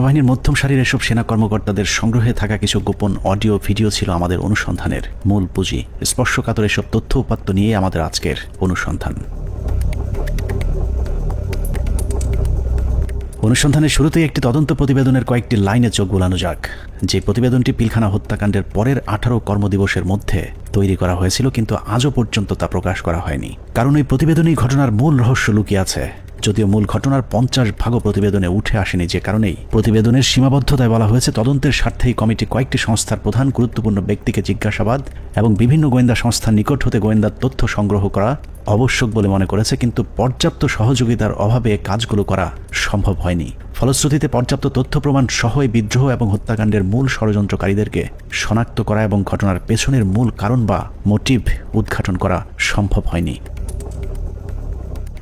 সেনাবাহিনীর মধ্যম সারির এসব সেনা কর্মকর্তাদের সংগ্রহে থাকা কিছু গোপন অডিও ভিডিও ছিল আমাদের অনুসন্ধানের মূল পুঁজি। স্পর্শকাতর এসব তথ্য উপাত্ত নিয়ে আমাদের আজকের অনুসন্ধান। অনুসন্ধানের শুরুতেই একটি তদন্ত প্রতিবেদনের কয়েকটি লাইনে চোখ বোলানো যাক। যে প্রতিবেদনটি পিলখানা হত্যাকাণ্ডের পরের 18 কর্মদিবসের মধ্যে তৈরি করা হয়েছিল, কিন্তু আজও পর্যন্ত তা প্রকাশ করা হয়নি। কারণ এই প্রতিবেদনেই ঘটনার মূল রহস্য লুকিয়ে আছে। যদিও মূল ঘটনার 50 ভাগও প্রতিবেদনে উঠে আসেনি, যে কারণেই প্রতিবেদনের সীমাবদ্ধতায় বলা হয়েছে তদন্তের স্বার্থেই কমিটি কয়েকটি সংস্থার প্রধান গুরুত্বপূর্ণ ব্যক্তিকে জিজ্ঞাসাবাদ এবং বিভিন্ন গোয়েন্দা সংস্থার নিকট হতে গোয়েন্দার তথ্য সংগ্রহ করা আবশ্যক বলে মনে করেছে, কিন্তু পর্যাপ্ত সহযোগিতার অভাবে কাজগুলো করা সম্ভব হয়নি। ফলশ্রুতিতে পর্যাপ্ত তথ্য প্রমাণ সহ এই বিদ্রোহ এবং হত্যাকাণ্ডের মূল ষড়যন্ত্রকারীদেরকে শনাক্ত করা এবং ঘটনার পেছনের মূল কারণ বা মোটিভ উদ্ঘাটন করা সম্ভব হয়নি।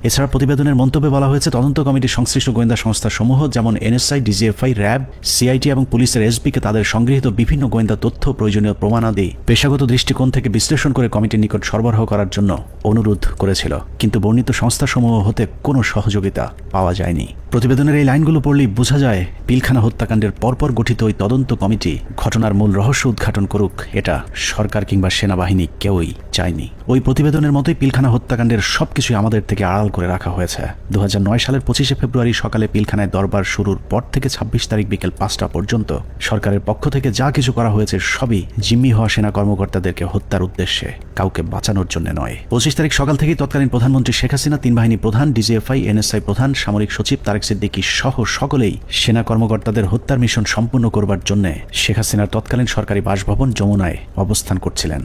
এছাড়া প্রতিবেদনের মন্তব্যে বলা হয়েছে তদন্ত কমিটির সংশ্লিষ্ট গোয়েন্দা সংস্থাসমূহ যেমন এনএসআই, ডিজিএফআই, র্যাব, সিআইটি এবং পুলিশের এসবিকে তাদের সংগৃহীত বিভিন্ন গোয়েন্দা তথ্য প্রয়োজনীয় প্রমাণাদি পেশাগত দৃষ্টিকোণ থেকে বিশ্লেষণ করে কমিটির নিকট সরবরাহ করার জন্য অনুরোধ করেছিল, কিন্তু বর্ণিত সংস্থাসমূহ হতে কোনো সহযোগিতা পাওয়া যায়নি। প্রতিবেদনের এই লাইনগুলো পড়লেই বোঝা যায় পিলখানা হত্যাকাণ্ডের পরপর গঠিত ওই তদন্ত কমিটি ঘটনার মূল রহস্য উদ্ঘাটন করুক, এটা সরকার কিংবা সেনাবাহিনী কেউই চায়নি। ওই প্রতিবেদনের মতোই পিলখানা হত্যাকাণ্ডের সবকিছুই আমাদের থেকে আড়াল করে রাখা হয়েছে। 2009 সালের 25শে ফেব্রুয়ারি সকালে পিলখানায় দরবার শুরুর পর থেকে 26 তারিখ বিকেল 5টা পর্যন্ত সরকারের পক্ষ থেকে যা কিছু করা হয়েছে সবই জিম্মি হওয়া সেনা কর্মকর্তাদেরকে হত্যার উদ্দেশ্যে, কাউকে বাঁচানোর জন্য নয়। 25 তারিখ সকাল থেকেই তৎকালীন প্রধানমন্ত্রী শেখ হাসিনা, 3 বাহিনী প্রধান, ডিজিএফআই, এনএসআই প্রধান, সামরিক সচিব তারেক সিদ্দিকী সহ সকলেই সেনা কর্মকর্তাদের হত্যার মিশন সম্পূর্ণ করবার জন্য শেখ হাসিনার তৎকালীন সরকারি বাসভবন যমুনায় অবস্থান করছিলেন।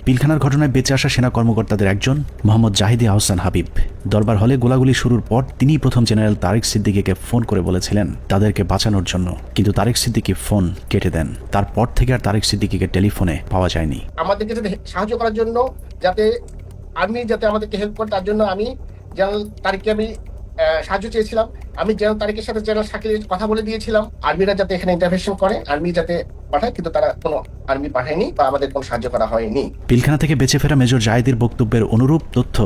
পিলখানার ঘটনায় বেঁচে আসা সেনা কর্মকর্তাদের একজন মোহাম্মদ জাহিদি আহসান হাবিব দরবার হলে গোলাগুলি শুরুর পর তিনিই প্রথম জেনারেল তারেক সিদ্দিকীকে ফোন করে বলেছিলেন তাদেরকে বাঁচানোর জন্য, কিন্তু তারেক সিদ্দিকী ফোন কেটে দেন। তারপর থেকে আর তারেক সিদ্দিকীকে টেলিফোনে পাওয়া যায়নি। আমাদেরকে যাতে সাহায্য করার জন্য, যাতে আর্মি যাতে আমাদেরকে হেল্প করে, তার জন্য আমি জেনারেল তারেককে আমি সাহায্য চেয়েছিলাম। আমি জেনারেল তারেকের সাথে জেনারেল শাকিলের কথা বলে দিয়েছিলাম আর্মিরা যাতে এখানে ইন্টারভেনশন করে, আর্মি যাতে পাঠায়, কিন্তু তারা কোনো আর্মি পাঠায়নি বা আমাদের কোনো সাহায্য করা হয়নি। পিলখানা থেকে বেঁচে ফেরা মেজর জাহিদের বক্তব্যের অনুরূপ তথ্য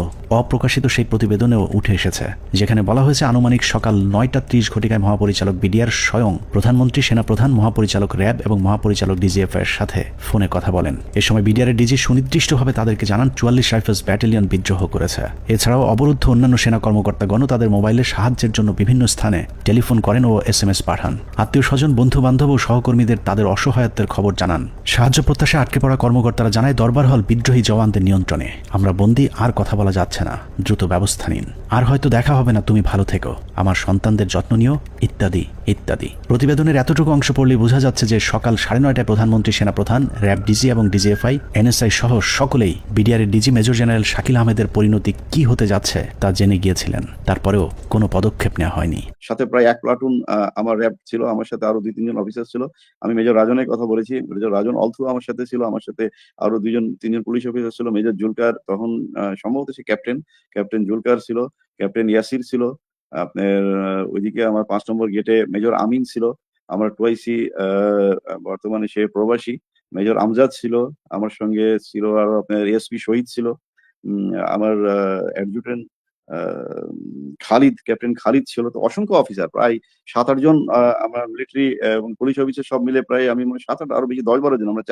অপ্রকাশিত সেই প্রতিবেদনেও উঠে এসেছে, যেখানে বলা হয়েছে আনুমানিক সকাল 9টা 30 ঘটিকায় মহাপরিচালক বিডিআর স্বয়ং প্রধানমন্ত্রী, সেনাপ্রধান, মহাপরিচালক র্যাব এবং মহাপরিচালক ডিজিএফআই এর সাথে ফোনে কথা বলেন। এ সময় বিডিআর ডিজি সুনির্দিষ্টভাবে তাদেরকে জানান 44 রাইফেলস ব্যাটালিয়ন বিদ্রোহ করেছে। এছাড়াও অবরুদ্ধ অন্যান্য সেনা কর্মকর্তাগণ তাদের মোবাইলে সাহায্যের জন্য বিভিন্ন স্থানে টেলিফোন করেন ও এসএমএস পাঠান। আত্মীয় স্বজন, বন্ধু বান্ধব ও সহকর্মীদের তাদের অসহায়ত্বের খবর জানান। সাহায্য প্রত্যাশায় আটকে পড়া কর্মকর্তারা জানায় দরবার হল বিদ্রোহী জওয়ানদের নিয়ন্ত্রণে, আমরা বন্দী, আর কথা বলা যাচ্ছে না, দ্রুত ব্যবস্থা নিন, আর হয়তো দেখা হবে না, তুমি ভালো থেকো, আমার সন্তানদের যত্ন নিও, ইত্যাদি ইত্যাদি। প্রতিবেদনের এতটুকু অংশ পড়লেই বোঝা যাচ্ছে যে সকাল 9:30টায় প্রধানমন্ত্রী, সেনাপ্রধান, র্যাব ডিজি এবং ডিজিএফআই, এনএসআই সহ সকলেই বিডিআর এর ডিজি মেজর জেনারেল শাকিল আহমেদের পরিণতি কি হতে যাচ্ছে তা জেনে গিয়েছিলেন। তারপরেও কোনো পদক্ষেপ নেওয়া হয়নি। সাথে প্রায় 1 প্লাটুন আমার র্যাব ছিল, আমার সাথে আরো 2-3 জন অফিসার ছিল। আমি মেজর রাজনের কথা বলেছি, মেজর রাজন অলথু আমার সাথে ছিল, আমার সাথে আরো 2-3 জন পুলিশ অফিসার ছিল। মেজর জুলকার, তখন সম্ভবত সে ক্যাপ্টেন জুলকার ছিল, ক্যাপ্টেন ইয়াসির ছিল। আপনার ওইদিকে আমার 5 নম্বর গেটে মেজর আমিন ছিল, আমার টুয়াইসি, বর্তমানে সে প্রবাসী। মেজর আমজাদ ছিল, আমার সঙ্গে ছিল আরো আপনার এসপি শহীদ ছিল, আমার অ্যাডজুটেন্ট ক্যাপ্টেন খালিদ ছিল। তো অসংখ্য অফিসার, প্রায় 7-8 জন আমরা মিলিটারি এবং পুলিশ অফিসার সব মিলে প্রায় আমি মনে 7-8 আরো বেশি 10-12 জন আমরা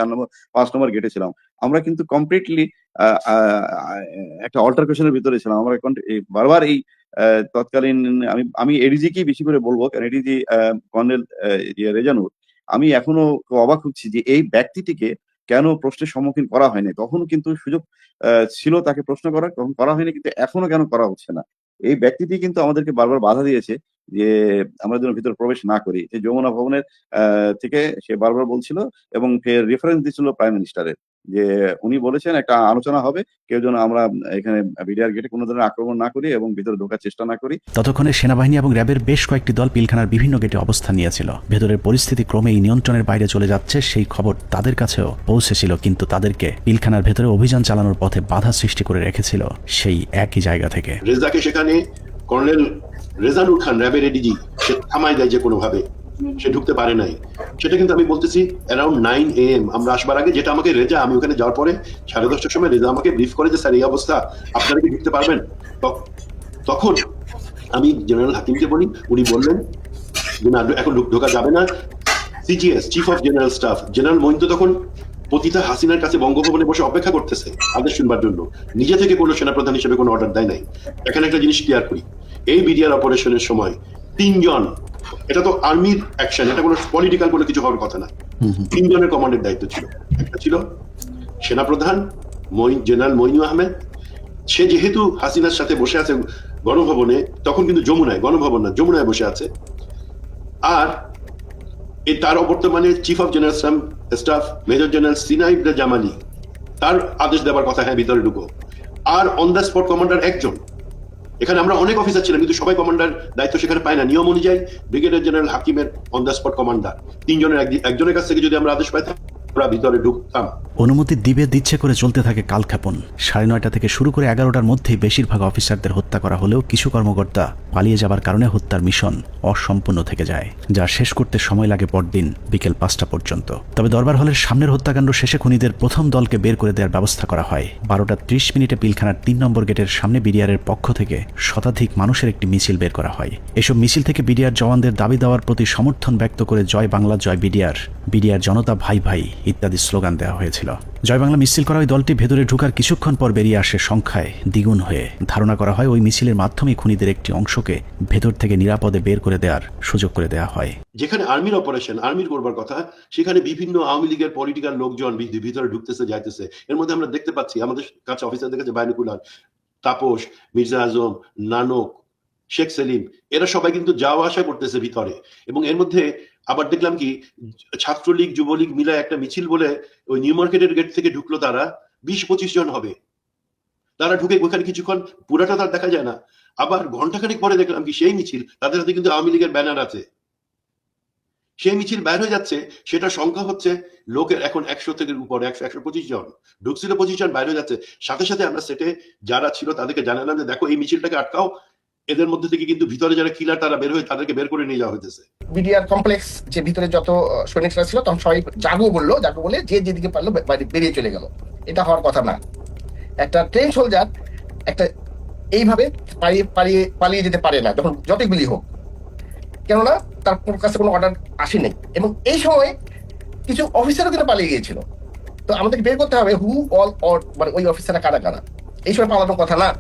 5 নম্বর গেটে ছিলাম। আমরা কিন্তু কমপ্লিটলি একটা অল্টারকেশনের ভিতরে ছিলাম। আমরা বারবার এই তৎকালীন আমি এডিজিকেই বেশি করে বলবো, কারণ এডিজি কর্নেল রেজানুর, আমি এখনো অবাক হচ্ছি যে এই ব্যক্তিটিকে কেন প্রশ্নের সম্মুখীন করা হয়নি। তখন কিন্তু সুযোগ ছিল তাকে প্রশ্ন করার, তখন করা হয়নি, কিন্তু এখনো কেন করা হচ্ছে না। এই ব্যক্তিটি কিন্তু আমাদেরকে বারবার বাধা দিয়েছে যে আমরা যেন ভিতরে প্রবেশ না করি। যে যমুনা ভবনের থেকে সে বারবার বলছিল এবং রেফারেন্স দিচ্ছিল প্রাইম মিনিস্টারের, যে উনি বলেছেন একটা আলোচনা হবে, কেউ যেন আমরা এখানে বিডিআর গেটে কোনো ধরনের আক্রমণ না করি এবং ভিতরে ঢোকার চেষ্টা না করি। ততক্ষণে সেনাবাহিনী এবং র্যাবের বেশ কয়েকটি দল পিলখানার বিভিন্ন গেটে অবস্থান নিয়েছিল। ভেতরের পরিস্থিতি ক্রমেই নিয়ন্ত্রণের বাইরে চলে যাচ্ছে সেই খবর তাদের কাছেও পৌঁছেছিল, কিন্তু তাদেরকে পিলখানার ভেতরে অভিযান চালানোর পথে বাধা সৃষ্টি করে রেখেছিল সেই একই জায়গা থেকে। রেজাকে সেখানে কর্নেল রেজানুর খান, র্যাবের এডিজি, সে থামাই দেয় যে কোনোভাবে, সে ঢুকতে পারে নাই। সেটা কিন্তু আমি বলতেছি অ্যারাউন্ড 9 AM আমরা আসবার আগে, যেটা আমাকে রেজা, আমি ওখানে যাওয়ার পরে 10:30টার সময় রেজা আমাকে ব্রিফ করে যে স্যার এই অবস্থা, আপনারা কি ঢুকতে পারবেন? তখন আমি জেনারেল হাকিমকে বলি, উনি বললেন যে না এখন ঢোকা যাবে না। CGS, chief of general staff, general Moeen তো তখন পতিতা হাসিনার কাছে বঙ্গভবনে বসে অপেক্ষা করতেছে আদেশ শুনবার জন্য, নিজে থেকে কোনো সেনাপ্রধান হিসেবে কোনো অর্ডার দেয় নাই। এখানে একটা জিনিস ক্লিয়ার করি, এই বিডিআর অপারেশনের সময় 3 জন, এটা তো আর্মির অ্যাকশন, এটা কোনো পলিটিক্যাল কোনো কিছু হওয়ার কথা না, 3 জনের কমান্ডের দায়িত্ব ছিল। একটা ছিল সেনাপ্রধান জেনারেল মঈনু আহমেদ, সে যেহেতু হাসিনার সাথে বসে আছে গণভবনে, তখন কিন্তু যমুনায়, গণভবন না যমুনায় বসে আছে। আর তার অবর্তমানে chief of general staff major general সিনাইব জামালি, তার আদেশ দেওয়ার কথা, হ্যাঁ ভিতরে ঢুকো। আর অন দ্য স্পট কমান্ডার একজন। এখানে আমরা অনেক অফিসার ছিলাম, কিন্তু সবাই কমান্ডার দায়িত্ব সেখানে পায় না। নিয়ম অনুযায়ী ব্রিগেডিয়ার জেনারেল হাকিমের অন দ্য স্পট কমান্ডার, 3 জনের একজনের কাছ থেকে যদি আমরা আদেশ পাইতাম আমরা ভিতরে ঢুকতাম। অনুমতি দিচ্ছে করে চলতে থাকে কালক্ষেপণ। 9:30 থেকে শুরু করে 11টার মধ্যেই বেশিরভাগ অফিসারদের হত্যা করা হলেও কিছু কর্মকর্তা পালিয়ে যাবার কারণে হত্যার মিশন অসম্পূর্ণ থেকে যায়, যা শেষ করতে সময় লাগে পরদিন বিকেল 5টা পর্যন্ত। তবে দরবার হলের সামনের হত্যাকাণ্ড শেষে খুনিদের প্রথম দলকে বের করে দেওয়ার ব্যবস্থা করা হয়। 12:30 পিলখানার 3 নম্বর গেটের সামনে বিডিআরের পক্ষ থেকে শতাধিক মানুষের একটি মিছিল বের করা হয়। এসব মিছিল থেকে বিডিআর জওয়ানদের দাবি দেওয়ার প্রতি সমর্থন ব্যক্ত করে জয় বাংলা, জয় বিডিআর, বিডিআর জনতা ভাই ভাই ইত্যাদি স্লোগান দেওয়া হয়েছিল। জয় বাংলা মিছিল করা ওই দলটি ভেতরে ঢোকার কিছুক্ষণ পর বেরিয়ে আসে সংখ্যায় দ্বিগুণ হয়ে। ধারণা করা হয় ওই মিছিলের মাধ্যমে খুনিদের একটি অংশকে ভেতর থেকে নিরাপদে বের করে দেওয়ার সুযোগ করে দেওয়া হয়। যেখানে আর্মির অপারেশন, আর্মির করবার কথা, সেখানে বিভিন্ন আওয়ামী লীগের পলিটিক্যাল লোকজন ভিতরে ঢুকতেছে যাইতেছে। এর মধ্যে আমরা দেখতে পাচ্ছি আমাদের কাছে অফিসারদের কাছে বাইনকুলার, তাপস, মির্জা আজম, নানক, শেখ সেলিম, এরা সবাই কিন্তু যাওয়া আসা করতেছে ভিতরে। এবং এর মধ্যে আবার দেখলাম কি ছাত্রলীগ যুবলীগ মিলে একটা মিছিল বলে ওই নিউ মার্কেটের গেট থেকে ঢুকলো, তারা 20-25 জন হবে। তারা ঢুকে ওখানে কিছুক্ষণ, পুরাটা তার দেখা যায় না। আবার ঘন্টাখানেক পরে দেখলাম কি সেই মিছিল, তাদের হাতে কিন্তু আওয়ামী লীগের ব্যানার আছে, সেই মিছিল বাইর হয়ে যাচ্ছে। সেটা সংখ্যা হচ্ছে লোকের এখন 100 থেকে উপর, 100-125 জন ঢুকছিল, 25 জন বাইর হয়ে যাচ্ছে। সাথে সাথে আমরা সেটে যারা ছিল তাদেরকে জানালাম যে দেখো এই মিছিলটাকে আটকাও, এদের মধ্যে থেকে কিন্তু ভিতরে যারা কিলার তারা বের হয়ে তাদেরকে বের করে নিয়ে যাওয়া হইতেছে। বিডিআর কমপ্লেক্স যে ভিতরে যত সৈনিকরা ছিল তখন সবাই জাগো বলে যে যেদিকে পারলো বেরিয়ে চলে গেল। এটা হওয়ার কথা না। একটা ট্রেন সোলজার একটা এইভাবে পালিয়ে যেতে পারে না, যখন যতগুলি হোক, কেননা তার কাছে কোনো অর্ডার আসেনি। এবং এই সময় কিছু অফিসারও কিন্তু পালিয়ে গিয়েছিল। তো আমাদেরকে বের করতে হবে হু অল অর, মানে ওই অফিসাররা কারা কারা। এই সময় পালানোর কথা না।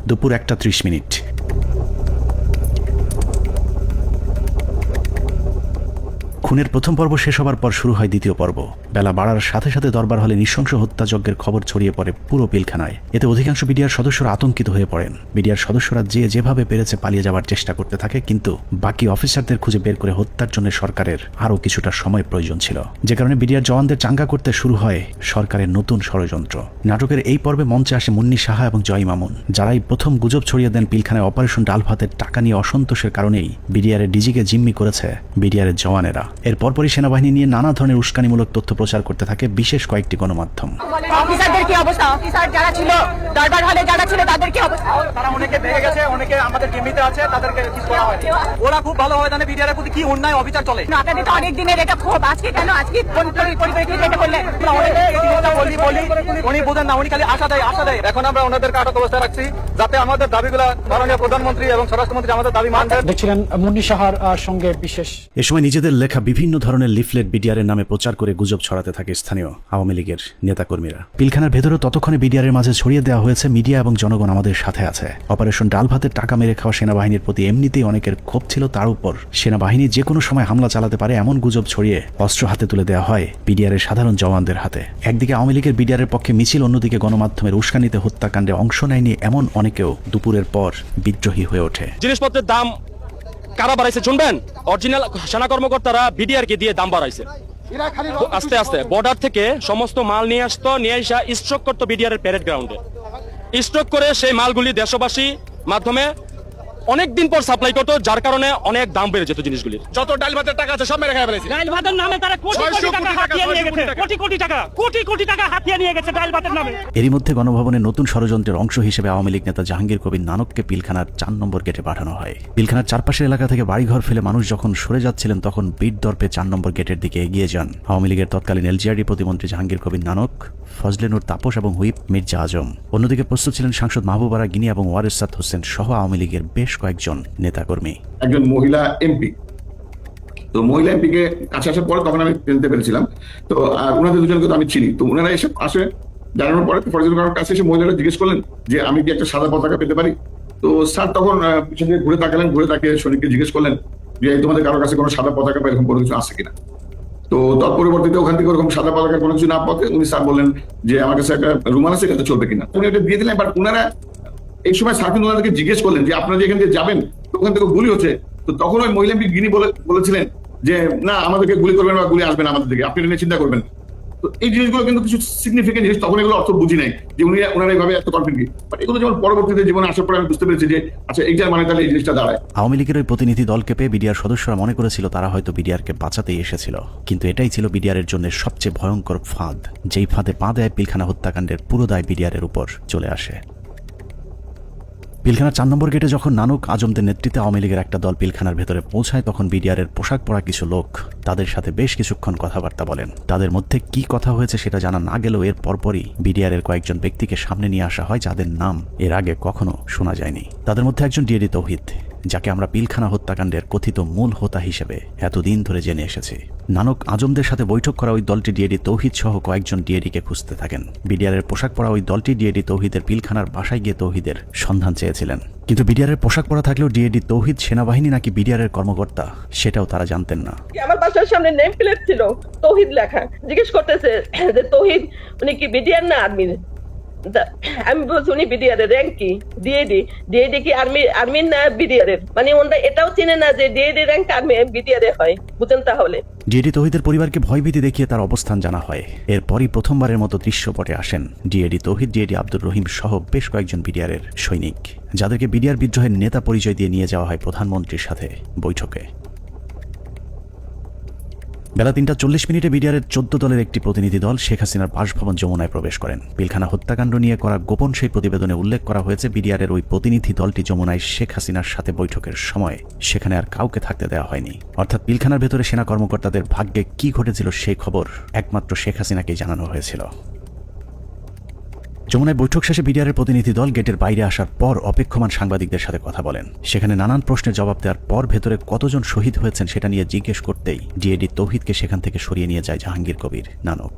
দুপুর 1:30। খুনের প্রথম পর্ব শেষ হবার পর শুরু হয় দ্বিতীয় পর্ব। বেলা বাড়ার সাথে সাথে দরবার হলে নৃশংস হত্যাযজ্ঞের খবর ছড়িয়ে পড়ে পুরো পিলখানায়। এতে অধিকাংশ বিডিআর সদস্যরা আতঙ্কিত হয়ে পড়েন। বিডিআর সদস্যরা যেভাবে পেরেছে পালিয়ে যাওয়ার চেষ্টা করতে থাকে, কিন্তু বাকি অফিসারদের খুঁজে বের করে হত্যার জন্য সরকারের আরও কিছুটা সময় প্রয়োজন ছিল, যে কারণে বিডিআর জওয়ানদের চাঙ্গা করতে শুরু হয় সরকারের নতুন ষড়যন্ত্র। নাটকের এই পর্বে মঞ্চে আসে মুন্নি সাহা এবং জয় মামুন, যারাই প্রথম গুজব ছড়িয়ে দেন পিলখানায় অপারেশন ডাল ভাতের টাকা নিয়ে অসন্তোষের কারণেই বিডিআরের ডিজিকে জিম্মি করেছে বিডিআরের জওয়ানেরা। এর পরপরই সেনাবাহিনী নিয়ে নানা ধরনের উস্কানিমূলক তথ্য প্রচার করতে থাকে বিশেষ কয়েকটি গণমাধ্যম। অফিসারদের কি অবস্থা, অফিসার যারা ছিল দরবার হলে যারা ছিল তাদের কি অবস্থা? তারা অনেকে বেড়ে গেছে, অনেকে আমাদের জিম্মিতে আছে, তাদেরকে কিছু করা হয়নি। ওরা খুব ভালো হয় জানে বিডিআর এর প্রতি কি অন্যায় অবিচার চলে। আপনাদের তো অনেক দিনের এটা ক্ষোভ, আজকে কেন, আজকে কোন পরিপ্রেক্ষিতে এটা করলেন? উনি বোঝেন না, উনি খালি আশা দেয়। এখন আমরা ওনাদেরকে আটক অবস্থায় রাখছি যাতে আমাদের দাবিগুলা মাননীয় প্রধানমন্ত্রী এবং স্বরাষ্ট্রমন্ত্রী আমাদের দাবি মানবেন। দেখছিলেন মুন্নি সাহার সঙ্গে বিশেষ। এ সময় নিজেদের লেখা বিভিন্ন ধরনের লিফলেট বিডিআরের নামে প্রচার করে গুজব ছড়াতে থাকে স্থানীয় আওয়ামী লীগের নেতাকর্মীরা। পিলখানার ভেতরেও ততক্ষণে বিডিআরের মাঝে ছড়িয়ে দেওয়া হয়েছে মিডিয়া এবং জনগণ আমাদের সাথে আছে। অপারেশন ডাল ভাতের টাকা মেরে খাওয়া সেনাবাহিনীর প্রতি এমনিতেই অনেকের ক্ষোভ ছিল, তার উপর সেনাবাহিনী যে কোনো সময় হামলা চালাতে পারে এমন গুজব ছড়িয়ে অস্ত্র হাতে তুলে দেওয়া হয় বিডিআরের সাধারণ জওয়ানদের হাতে। একদিকে আওয়ামী লীগের বিডিআরের পক্ষে মিছিল, অন্যদিকে গণমাধ্যমের উস্কানিতে হত্যাকাণ্ডে অংশ নেয়নি এমন অনেকেও দুপুরের পর বিদ্রোহী হয়ে ওঠে। জিনিসপত্রের দাম কারা বাড়াইছে শুনবেন? অরিজিনাল সেনা কর্মকর্তারা বিডিআর কে দিয়ে দাম বাড়াইছে। আস্তে আস্তে বর্ডার থেকে সমস্ত মাল নিয়ে আসতো, নিয়ে এসে স্টক করতো বিডিআর এর প্যারেড গ্রাউন্ডে। স্টক করে সেই মালগুলি দেশবাসী মাধ্যমে অনেকদিন পর সাপ্লাই করতো, যার কারণে অনেক দাম বেড়ে যেত জিনিসগুলির। যত ডাল ভাতের টাকা আছে সব মেরে খেয়ে ফেলেছি। ডাল ভাতের নামে তারা কোটি কোটি টাকা হাতিয়ে নিয়ে গেছে, কোটি কোটি টাকা হাতিয়ে নিয়ে গেছে ডাল ভাতের নামে। এরই মধ্যে গণভবনের নতুন ষড়যন্ত্রের অংশ হিসেবে আওয়ামী লীগ নেতা জাহাঙ্গীর কবির নানককে পিলখানার 4 নম্বর গেটে পাঠানো হয়। পিলখানার চারপাশের এলাকা থেকে বাড়িঘর ফেলে মানুষ যখন সরে যাচ্ছিলেন, তখন বীর দর্পে 4 নম্বর গেটের দিকে এগিয়ে যান আওয়ামী লীগের তৎকালীন এলজিআরডি প্রতিমন্ত্রী জাহাঙ্গীর কবির নানক, ফজলে নূর তাপস এবং হুইপ মির্জা আজম। অন্যদিকে প্রস্তুত ছিলেন সাংসদ মাহবুব আরা গিনি এবং ওয়ারেস সাদ হোসেন সহ আওয়ামী লীগের বেশ কয়েকজন নেতাকর্মী। একজন মহিলা এমপি, তো মহিলা এমপিকে কাছে আসার পরে তখন আমি চিনতে পেরেছিলাম। তো ওনাদের দুজনকে তো আমি চিনি। তো ওনারা এসে আসে জানানোর পরে ফরিদুল কারোর কাছে এসে মহিলারা জিজ্ঞেস করলেন যে আমি কি একটা সাদা পতাকা পেতে পারি। তো স্যার তখন পিছন দিকে ঘুরে তাকালেন, ঘুরে তাকিয়ে সৈনিককে জিজ্ঞেস করলেন যে তোমাদের কারোর কাছে কোনো সাদা পতাকা বা এরকম কোনো কিছু আছে কিনা। তো তৎপরবর্তীতে ওখান থেকে ওরকম সাদা পতাকার কোনো কিছু না পাতে উনি স্যার বললেন যে আমার কাছে একটা রুমাল আছে, এটা চলবে কিনা। উনি এটা দিয়ে দিলেন। বাট ওনারা এই সময় স্যার কিন্তু ওনাদেরকে জিজ্ঞেস করলেন যে আপনারা যে এখান থেকে যাবেন, তো ওখান থেকে গুলি হচ্ছে। তো তখন ওই মহিলা এমপি গিনি বলেছিলেন যে না, আমাদেরকে গুলি করবেন বা গুলি আসবে না আমাদের দিকে, আপনি এটা নিয়ে চিন্তা করবেন। তো এই জিনিসগুলো কিন্তু কিছু সিগনিফিকেন্ট জিনিস, তখন এগুলো অর্থ বুঝি নাই যে ওনারা এইভাবে এত কনফিডেন্ট। বাট এগুলো যেমন পরবর্তীতে জীবনে আসার পরে আমি বুঝতে পেরেছি যে আচ্ছা এইটার মানে তাহলে এই জিনিসটা দাঁড়ায়। আওয়ামী লীগের ওই প্রতিনিধি দলকে পেয়ে বিডিআর সদস্যরা মনে করেছিল তারা হয়তো বিডিআরকে বাঁচাতেই এসেছিল, কিন্তু এটাই ছিল বিডিআরের জন্য সবচেয়ে ভয়ঙ্কর ফাঁদ, যেই ফাঁদে পা দেয় পিলখানা হত্যাকাণ্ডের পুরো দায় বিডিআরের উপর চলে আসে। পিলখানার 4 নম্বর গেটে যখন নানক আজমদের নেতৃত্বে আওয়ামী লীগের একটা দল পিলখানার ভেতরে পৌঁছায়, তখন বিডিআরের পোশাক পরা কিছু লোক তাদের সাথে বেশ কিছুক্ষণ কথাবার্তা বলেন। তাদের মধ্যে কি কথা হয়েছে সেটা জানা না গেলেও এর পরপরই বিডিআরের কয়েকজন ব্যক্তিকে সামনে নিয়ে আসা হয় যাদের নাম এর আগে কখনো শোনা যায়নি। তাদের মধ্যে একজন ডিএডি তৌহিদ, যাকে আমরা পিলখানা হত্যাকাণ্ডের কথিত মূল হোতা হিসেবে এতদিন ধরে জেনে এসেছি। নানক আজমদের সাথে বৈঠক করা ওই দলটি ডিএডি তৌহিদ সহ কয়েকজন ডিএডিকে খুঁজতে থাকেন। বিডিআরের পোশাক পরা ওই দলটি ডিএডি তৌহিদের পিলখানার বাসায় গিয়ে তৌহিদের সন্ধান চেয়েছিলেন, কিন্তু বিডিআরের পোশাক পরা থাকলেও ডিএডি তৌহিদ সেনাবাহিনী নাকি বিডিআরের কর্মকর্তা সেটাও তারা জানতেন না। আমার বাসার সামনে নেম প্লেট ছিল তৌহিদ লেখা, জিজ্ঞেস করতেছে যে তৌহিদ উনি কি বিডিআর না আর্মি। আমি বলছি উনি বিডিআর এর র্যাঙ্ক কি, ডিএডি। ডিএডি কি আর্মির না বিডিআর এর? মানে ওনারা এটাও চিনে না যে ডিএডি র্যাঙ্ক আর্মি বিডিআর এ হয়, বুঝেন। তাহলে ডিএডি তৌহিদের পরিবারকে ভয়ভীতি দেখিয়ে তার অবস্থান জানা হয়। এরপরই প্রথমবারের মতো দৃশ্যপটে আসেন ডিএডি তৌহিদ, ডিএডি আব্দুর রহিম সহ বেশ কয়েকজন বিডিআরের সৈনিক, যাদেরকে বিডিআর বিদ্রোহের নেতা পরিচয় দিয়ে নিয়ে যাওয়া হয় প্রধানমন্ত্রীর সাথে বৈঠকে। বেলা 3:40 বিডিআরের 14 দলের একটি প্রতিনিধি দল শেখ হাসিনার বাসভবন যমুনায় প্রবেশ করেন। পিলখানা হত্যাকাণ্ড নিয়ে করা গোপন সেই প্রতিবেদনে উল্লেখ করা হয়েছে, বিডিআরের ওই প্রতিনিধি দলটি যমুনায় শেখ হাসিনার সাথে বৈঠকের সময় সেখানে আর কাউকে থাকতে দেওয়া হয়নি। অর্থাৎ পিলখানার ভেতরে সেনা কর্মকর্তাদের ভাগ্যে কি ঘটেছিল সেই খবর একমাত্র শেখ হাসিনাকেই জানানো হয়েছিল। যমুনায় বৈঠক শেষে বিডিআরের প্রতিনিধি দল গেটের বাইরে আসার পর অপেক্ষমান সাংবাদিকদের সাথে কথা বলেন। সেখানে নানান প্রশ্নের জবাব দেওয়ার পর ভেতরে কতজন শহীদ হয়েছেন সেটা নিয়ে জিজ্ঞেস করতেই ডিএডি তৌহিদকে সেখান থেকে সরিয়ে নিয়ে যায় জাহাঙ্গীর কবির নানক।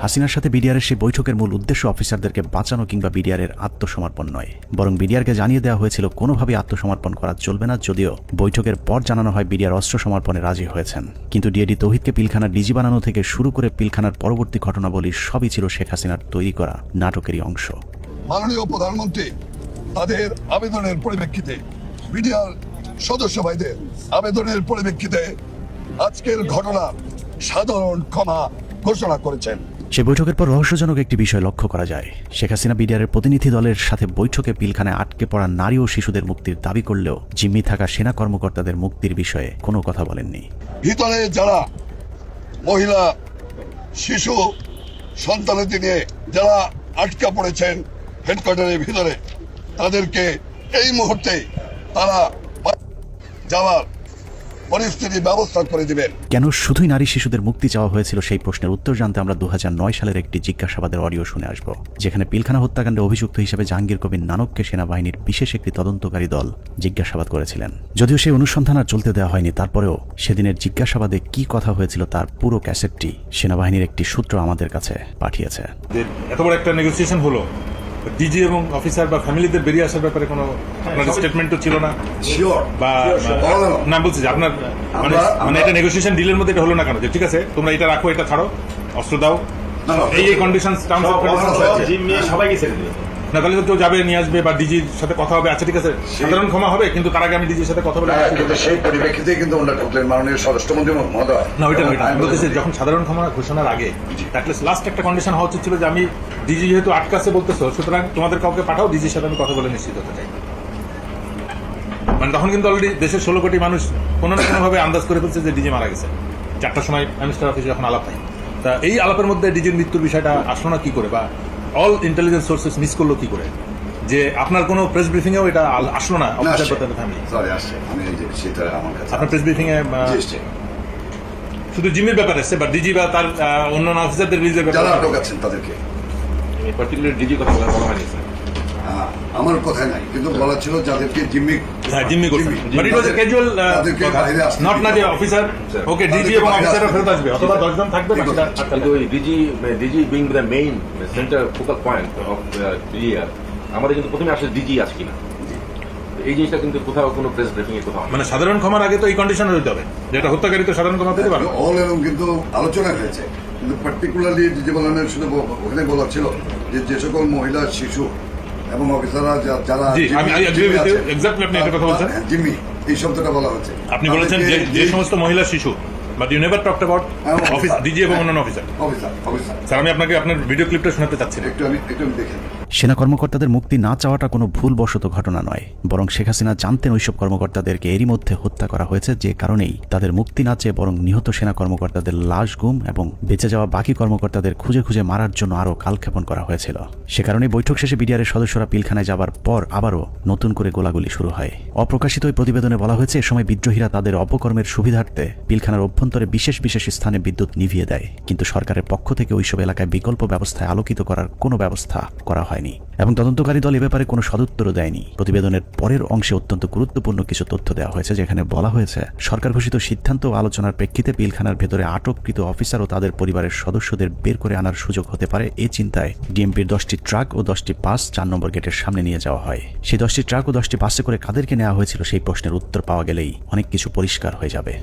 হাসিনার সাথে বিডিআরের সেই বৈঠকের মূল উদ্দেশ্য অফিসারদেরকে বাঁচানো কিংবা বিডিআরের আত্মসমর্পণ নয়, বরং বিডিআরকে জানিয়ে দেওয়া হয়েছিল কোনোভাবে আত্মসমর্পণ করা চলবে না। যদিও বৈঠকের পর জানানো হয় বিডিআর অস্ত্র সমর্পণে রাজি হয়েছেন, কিন্তু ডিএডি তৌহিদকে পিলখানার ডিজি বানানো থেকে শুরু করে পিলখানার পরবর্তী ঘটনাবলী সবই ছিল শেখ হাসিনার তৈরি করা নাটকেরই অংশ। মাননীয় প্রধানমন্ত্রী তাদের আবেদনের পরিপ্রেক্ষিতে, বিডিআর সদস্য ভাইদের আবেদনের পরিপ্রেক্ষিতে আজকের ঘটনা সাধারণ ক্ষমা ঘোষণা করেছেন। সে বৈঠকের পর রহস্যজনক একটি বিষয় লক্ষ্য করা যায়। শেখ হাসিনা বিডিআরের প্রতিনিধি দলের সাথে বৈঠকে পিলখানায় আটকে পড়া নারী ও শিশুদের মুক্তির দাবি করলেও জিম্মি থাকা সেনা কর্মকর্তাদের মুক্তির বিষয়ে কোনো কথা বলেননি। ভিতরে যারা মহিলা, শিশু, সন্তানাদি নিয়ে যারা আটকা পড়েছেন হেডকোয়ার্টারের ভিতরে, তাদেরকে এই মুহূর্তে তারা যাওয়ার পরিস্থিতি ব্যবস্থা করে দিবেন। কেন শুধুই নারী শিশুদের মুক্তি চাওয়া হয়েছিল সেই প্রশ্নের উত্তর জানতে আমরা 2009 সালের একটি জিজ্ঞাসাবাদের অডিও শুনে আসব, যেখানে পিলখানা হত্যাকাণ্ডে অভিযুক্ত হিসেবে জাহাঙ্গীর কবির নানককে সেনাবাহিনীর বিশেষ একটি তদন্তকারী দল জিজ্ঞাসাবাদ করেছিলেন। যদিও সেই অনুসন্ধান আর চলতে দেওয়া হয়নি, তারপরেও সেদিনের জিজ্ঞাসাবাদে কি কথা হয়েছিল তার পুরো ক্যাসেটটি সেনাবাহিনীর একটি সূত্র আমাদের কাছে পাঠিয়েছে। এত বড় একটা নেগোসিয়েশন হলো, ডিজি এবং অফিসার বা ফ্যামিলিদের বেরিয়ে আসার ব্যাপারে কোনো স্টেটমেন্টও ছিল না, বা না বলছি যে আপনার মানে এটা নেগোসিয়েশন ডিলের মধ্যে এটা হলো না কেন যে ঠিক আছে তোমরা এটা রাখো, এটা ছাড়ো, অস্ত্র দাও, এই কন্ডিশন সবাইকে ছেড়ে দিল। না তাহলে তো কেউ যাবে নিয়ে আসবে বা ডিজির সাথে কথা হবে, আচ্ছা ঠিক আছে সাধারণ ক্ষমা হবে, কিন্তু তার আগে আমি ডিজির সাথে কথা বলে কিন্তু সেই পরিপ্রেক্ষিতে কিন্তু ওনারা ঢুকলেন মাননীয় স্বরাষ্ট্রমন্ত্রী মহোদয়। না ওইটা আমি বলতেছি যখন সাধারণ ক্ষমা ঘোষণার আগে লাস্ট একটা কন্ডিশন হওয়া উচিত ছিল যে আমি ডিজি যেহেতু আটকাছে বলতেছো, সুতরাং তোমাদের কাউকে পাঠাও, ডিজির সাথে আমি কথা বলে নিশ্চিত হতে চাই। মানে তখন কিন্তু অলরেডি দেশের 16 কোটি মানুষ কোনো না কোনোভাবে আন্দাজ করে ফেলছে যে ডিজি মারা গেছে। 4টার সময় মিনিস্টার অফিসে যখন আলাপ হয়, তা এই আলাপের মধ্যে ডিজির মৃত্যুর বিষয়টা আসলো না কি করে, বা অল ইন্টেলিজেন্স সোর্সেস মিস করলো কি করে, যে আপনার কোনো প্রেস ব্রিফিং এও এটা আসলো না অফিসার ফ্যামিলি? আপনার প্রেস ব্রিফিং এ শুধু জিম্মির ব্যাপার এসছে, বা ডিজি বা তার অন্যান্য অফিসারদের রিলিজের ব্যাপারে যারা আটক আছেন তাদেরকে পার্টিকুলার ডিজি কথা বলা হয়নি স্যার। আমার কথাই নাই, কিন্তু বলা ছিল যাদেরকে জিম্মি করছেন, but it was A casual not না যে অফিসার ওকে ডিজি এবং অফিসাররা ফেরত আসবে অথবা 10 জন থাকবে। কিন্তু DG being the main centre focal point of clear, আমাদের কিন্তু প্রথমে আসলে ডিজি আছে কিনা এই জিনিসটা কিন্তু কোথাও কোনো প্রেস ব্রিফিং এ কোথাও মানে সাধারণ ক্ষমার আগে তো এই কন্ডিশন হইতে হবে, যেটা হত্যাকারী তো সাধারণ ক্ষমা পেতে পারে। অল এরকম কিন্তু আলোচনা হয়েছে, কিন্তু পার্টিকুলারলি যে বলা শুধু ওখানে বলা ছিল যে সকল মহিলা, শিশু এবং অফিসাররা যারা জিম্মি এই শব্দটা বলা হচ্ছে। আপনি বলেছেন যে সমস্ত মহিলা, শিশু, but you never talked about office DG এবং অন্যান্য অফিসার। স্যার আমি আপনাকে আপনার ভিডিও ক্লিপটা শোনাতে চাচ্ছি, একটু আমি দেখে। সেনা কর্মকর্তাদের মুক্তি না চাওয়াটা কোনো ভুলবশত ঘটনা নয়, বরং শেখ হাসিনা জানতেন ওইসব কর্মকর্তাদেরকে এরই মধ্যে হত্যা করা হয়েছে, যে কারণেই তাদের মুক্তি না চেয়ে বরং নিহত সেনা কর্মকর্তাদের লাশ গুম এবং বেঁচে যাওয়া বাকি কর্মকর্তাদের খুঁজে খুঁজে মারার জন্য আরও কালক্ষেপণ করা হয়েছিল। সে কারণে বৈঠক শেষে বিডিআরের সদস্যরা পিলখানায় যাবার পর আবারও নতুন করে গোলাগুলি শুরু হয়। অপ্রকাশিত ওই প্রতিবেদনে বলা হয়েছে, এ সময় বিদ্রোহীরা তাদের অপকর্মের সুবিধার্থে পিলখানার অভ্যন্তরে বিশেষ বিশেষ স্থানে বিদ্যুৎ নিভিয়ে দেয়, কিন্তু সরকারের পক্ষ থেকে ওইসব এলাকায় বিকল্প ব্যবস্থায় আলোকিত করার কোনো ব্যবস্থা করা হয়নি এবং তদন্তকারী দল এ ব্যাপারে কোনো সদুত্তরও দেয়নি। প্রতিবেদনের পরের অংশে অত্যন্ত গুরুত্বপূর্ণ কিছু তথ্য দেওয়া হয়েছে, যেখানে বলা হয়েছে সরকার ঘোষিত সিদ্ধান্ত ও আলোচনার প্রেক্ষিতে পিলখানার ভেতরে আটককৃত অফিসার ও তাদের পরিবারের সদস্যদের বের করে আনার সুযোগ হতে পারে এ চিন্তায় ডিএমপির 10টি ট্রাক ও 10টি বাস 4 নম্বর গেটের সামনে নিয়ে যাওয়া হয়। সেই 10টি ট্রাক ও 10টি বাসে করে কাদেরকে নেওয়া হয়েছিল সেই প্রশ্নের উত্তর পাওয়া গেলেই অনেক কিছু পরিষ্কার হয়ে যাবে।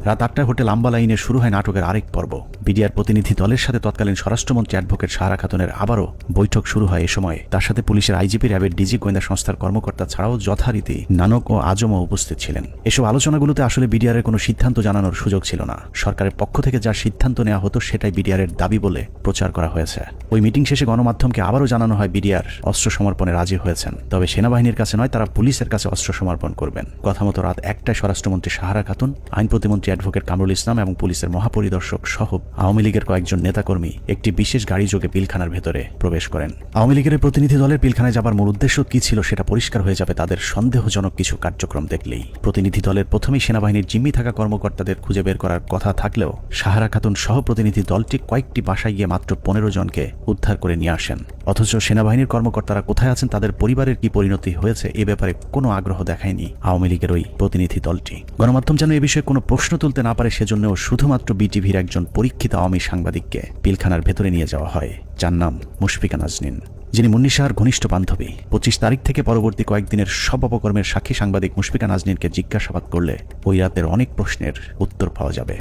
রাত 8টায় হোটেল আম্বা লাইনে শুরু হয় নাটকের আরেক পর্ব। বিডিআর প্রতিনিধি দলের সাথে তৎকালীন স্বরাষ্ট্রমন্ত্রী অ্যাডভোকেট সাহারা খাতুনের আবারও বৈঠক শুরু হয়। এ সময় তার সাথে পুলিশের আইজিপি, র্যাবের ডিজি, গোয়েন্দা সংস্থার কর্মকর্তা ছাড়াও যথারীতি নানক ও আজমও উপস্থিত ছিলেন। এসব আলোচনাগুলোতে আসলে বিডিআরের কোনো সিদ্ধান্ত জানানোর সুযোগ ছিল না। সরকারের পক্ষ থেকে যা সিদ্ধান্ত নেওয়া হতো সেটাই বিডিআরের দাবি বলে প্রচার করা হয়েছে। ওই মিটিং শেষে গণমাধ্যমকে আবারও জানানো হয় বিডিআর অস্ত্র সমর্পণে রাজি হয়েছেন, তবে সেনাবাহিনীর কাছে নয়, তারা পুলিশের কাছে অস্ত্র সমর্পণ করবেন। কথা মতো রাত 1টায় স্বরাষ্ট্রমন্ত্রী সাহারা খাতুন, আইন প্রতিমন্ত্রী অ্যাডভোকেট কামরুল ইসলাম এবং পুলিশের মহাপরিদর্শক সহ আওয়ামী লীগের কয়েকজন নেতাকর্মী একটি বিশেষ গাড়ি যোগে পিলখানার ভেতরে প্রবেশ করেন। আওয়ামী লীগের প্রতিনিধি দলের পিলখানায় যাবার মূল উদ্দেশ্য কি ছিল সেটা পরিষ্কার হয়ে যাবে তাদের সন্দেহজনক কিছু কার্যক্রম দেখলেই। প্রতিনিধি দলের প্রথমেই সেনাবাহিনীর জিম্মি থাকা কর্মকর্তাদের খুঁজে বের করার কথা থাকলেও সাহারা খাতুন সহ প্রতিনিধি দলটি কয়েকটি বাসায় গিয়ে মাত্র 15 জনকে উদ্ধার করে নিয়ে আসেন। অথচ সেনাবাহিনীর কর্মকর্তারা কোথায় আছেন, তাদের পরিবারের কি পরিণতি হয়েছে এ ব্যাপারে কোনো আগ্রহ দেখায়নি আওয়ামী লীগের ওই প্রতিনিধি দলটি। গণমাধ্যম যেন এ বিষয়ে কোনো প্রশ্ন তুলতে না পারে সেজন্যও শুধুমাত্র বিটিভির একজন পরীক্ষিত আওয়ামী সাংবাদিককে পিলখানার ভেতরে নিয়ে যাওয়া হয়, যার নাম মুশফিকা নাজনীন, যিনি মুন্নী শাহর ঘনিষ্ঠ বান্ধবী। 25 তারিখ থেকে পরবর্তী কয়েকদিনের সব অপকর্মের সাক্ষী সাংবাদিক মুশফিকা নাজনীনকে জিজ্ঞাসাবাদ করলে ওই রাতের অনেক প্রশ্নের উত্তর পাওয়া যাবে।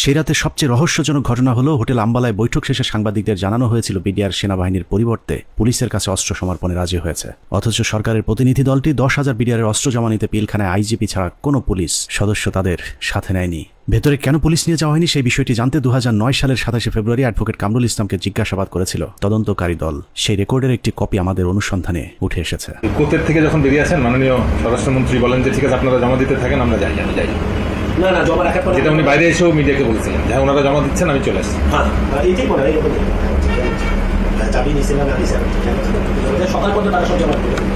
সে রাতে সবচেয়ে রহস্যজনক ঘটনা হলো, হোটেল আম্বালায় বৈঠক শেষে সাংবাদিকদের জানানো হয়েছিল বিডিআর সেনাবাহিনীর পরিবর্তে পুলিশের কাছে অস্ত্র সমর্পণে রাজি হয়েছে। অথচ সরকারের প্রতিনিধি দলটি 10,000 বিডিআরের অস্ত্র জমা নিতে পিলখানায় আইজিপি ছাড়া কোনো পুলিশ সদস্য তাদের সাথে নেয়নি। ভেতরে কেন পুলিশ নিয়ে যাওয়া হয়নি সেই বিষয়টি জানতে 2009 সালের 27 ফেব্রুয়ারি অ্যাডভোকেট কামরুল ইসলামকে জিজ্ঞাসাবাদ করেছিল তদন্তকারী দল। সেই রেকর্ডের একটি কপি আমাদের অনুসন্ধানে উঠে এসেছে। কোর্টের থেকে যখন বেরিয়ে আসেন মাননীয় স্বরাষ্ট্রমন্ত্রী বলেন যে ঠিক আছে আপনারা জমা দিতে থাকেন, আমরা যাই। না জমা রাখার পর যেটা উনি বাইরে এসেও মিডিয়াকে বলেছিলেন যে ওনারা জমা দিচ্ছেন, আমি চলে আসছি। হ্যাঁ এইটাই মনে হয় চাবি নিয়েছে না সকাল পর্যন্ত তারা সব জমা করে দেবে,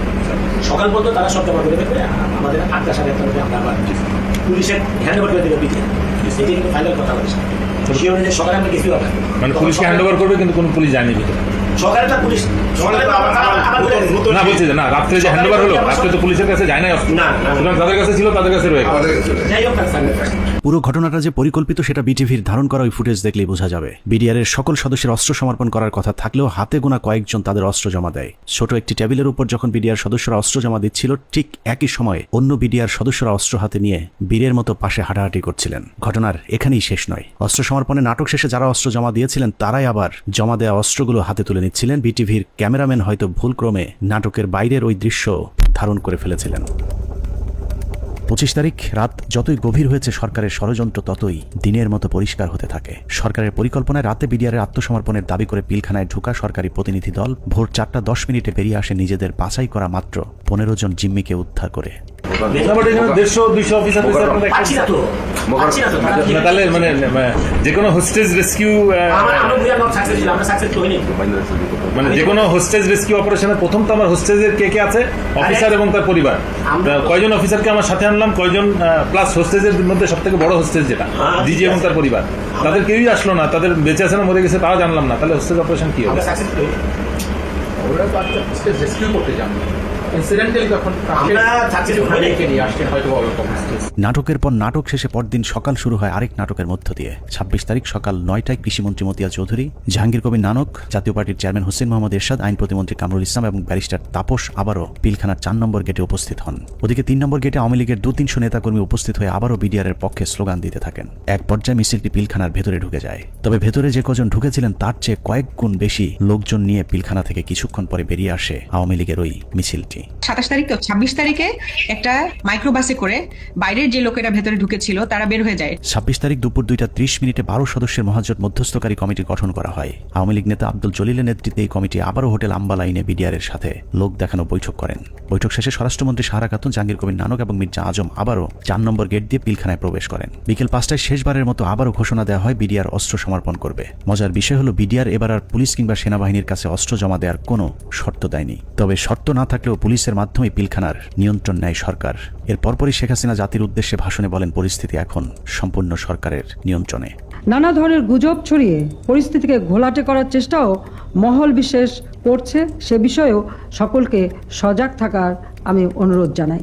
সকাল পর্যন্ত তারা সব জমা করে দেবে। আমাদের 8টা সাড়ে 8টার মধ্যে আমরা আবার পুলিশের হ্যান্ড ওভার করে দেবে বিটিআর। এটা কিন্তু ফাইনাল কথা বলছে, সে অনুযায়ী সকালে আমরা কিছু হবে মানে পুলিশকে হ্যান্ড ওভার করবে, কিন্তু কোনো পুলিশ যায়নি ভিতরে। সরকারেরটা পুলিশ না বলছি যে না রাত্রে যে হ্যান্ডওভার হলো রাত্রে তো পুলিশের কাছে যায় নাই অস্ত্র, সুতরাং যাদের কাছে ছিল তাদের কাছে রয়ে গেল। যাই হোক না স্যার, পুরো ঘটনাটা যে পরিকল্পিত সেটা বিটিভির ধারণ করা ওই ফুটেজ দেখলেই বোঝা যাবে। বিডিআর এর সকল সদস্যের অস্ত্র সমর্পণ করার কথা থাকলেও হাতে গোনা কয়েকজন তাদের অস্ত্র জমা দেয়। ছোট একটি টেবিলের উপর যখন বিডিআর সদস্যরা অস্ত্র জমা দিচ্ছিল, ঠিক একই সময়ে অন্য বিডিআর সদস্যরা অস্ত্র হাতে নিয়ে বীরের মতো পাশে হাঁটাহাঁটি করছিলেন। ঘটনার এখানেই শেষ নয়। অস্ত্র সমর্পণে নাটক শেষে যারা অস্ত্র জমা দিয়েছিলেন তারাই আবার জমা দেওয়া অস্ত্রগুলো হাতে তুলে নিচ্ছিলেন। বিটিভির ক্যামেরাম্যান হয়তো ভুলক্রমে নাটকের বাইরের ওই দৃশ্য ধারণ করে ফেলেছিলেন। 25 তারিখ রাত যতই গভীর হয়েছে, সরকারের ষড়যন্ত্র ততই দিনের মতো পরিষ্কার হতে থাকে। সরকারের পরিকল্পনায় রাতে বিডিআরের আত্মসমর্পণের দাবি করে পিলখানায় ঢোকা সরকারি প্রতিনিধি দল ভোর 4:10 বেরিয়ে আসে নিজেদের বাছাই করা মাত্র 15 জন জিম্মিকে উদ্ধার করে। তাহলে মানে যে কোনো হোস্টেজ রেস্কিউ মানে যে কোনো হোস্টেজ রেস্কিউ অপারেশনের প্রথম তো আমার হোস্টেজের কে কে আছে, অফিসার এবং তার পরিবার, কয়জন অফিসারকে আমার সাথে আনলাম, কয়জন প্লাস হোস্টেজের মধ্যে সব থেকে বড় হোস্টেজ যেটা ডিজি এবং তার পরিবার, তাদের কেউই আসলো না, তাদের বেঁচে আছে না মরে গেছে তাও জানলাম না, তাহলে হোস্টেজ অপারেশন কি হবে? ওরা তো আজকে রেস্কিউ করতে যান, ইনসিডেন্টালি তখন নাটকের পর নাটক শেষে পরদিন সকাল শুরু হয় আরেক নাটকের মধ্য দিয়ে। 26 তারিখ সকাল 9টায় কৃষিমন্ত্রী মতিয়া চৌধুরী, জাহাঙ্গীর কবির নানক, জাতীয় পার্টির চেয়ারম্যান হোসেন মোহাম্মদ এরশাদ, আইন প্রতিমন্ত্রী কামরুল ইসলাম এবং ব্যারিস্টার তাপস আবারও পিলখানার 4 নম্বর গেটে উপস্থিত হন। ওদিকে 3 নম্বর গেটে আওয়ামী লীগের 2-300 নেতাকর্মী উপস্থিত হয়ে আবারও বিডিআরের পক্ষে স্লোগান দিতে থাকেন। এক পর্যায়ে মিছিলটি পিলখানার ভেতরে ঢুকে যায়। তবে ভেতরে যে কজন ঢুকেছিলেন তার চেয়ে কয়েক গুণ বেশি লোকজন নিয়ে পিলখানা থেকে কিছুক্ষণ পরে বেরিয়ে আসে আওয়ামী লীগের ওই মিছিলটি। 27 তারিখ 26 তারিখে একটা মাইক্রোবাসে করে বাইরের যে লোকেরা ভেতরে ঢুকেছিল তারা বের হয়ে যায়। 26 তারিখ দুপুর 2:30 12 সদস্যের মহাজোট মধ্যস্থকারী কমিটি গঠন করা হয়। আওয়ামী লীগ নেতা আব্দুল জলিলের নেতৃত্বে এই কমিটি আবারও হোটেল আম্বালাইনে বিডিআরের সাথে লোক দেখানো বৈঠক করেন। বৈঠক শেষে স্বরাষ্ট্রমন্ত্রী সাহারা খাতুন, জাহাঙ্গীর কবির নানক এবং মির্জা আজম আবারও 4 নম্বর গেট দিয়ে পিলখানায় প্রবেশ করেন। বিকেল 5টায় শেষবারের মতো আবারও ঘোষণা দেওয়া হয় বিডিআর অস্ত্র সমর্পণ করবে। মজার বিষয় হলো বিডিআর এবার আর পুলিশ কিংবা সেনাবাহিনীর কাছে অস্ত্র জমা দেওয়ার কোনো শর্ত দেয়নি। তবে শর্ত না থাকলেও পুলিশের মাধ্যমে পিলখানার নিয়ন্ত্রণ নেয় সরকার। এর পরপরই শেখ হাসিনা জাতির উদ্দেশ্যে ভাষণে বলেন, পরিস্থিতি এখন সম্পূর্ণ সরকারের নিয়ন্ত্রণে। নানা ধরনের গুজব ছড়িয়ে পরিস্থিতিকে ঘোলাটে করার চেষ্টাও মহল বিশেষ করছে, সে বিষয়েও সকলকে সজাগ থাকার আমি অনুরোধ জানাই।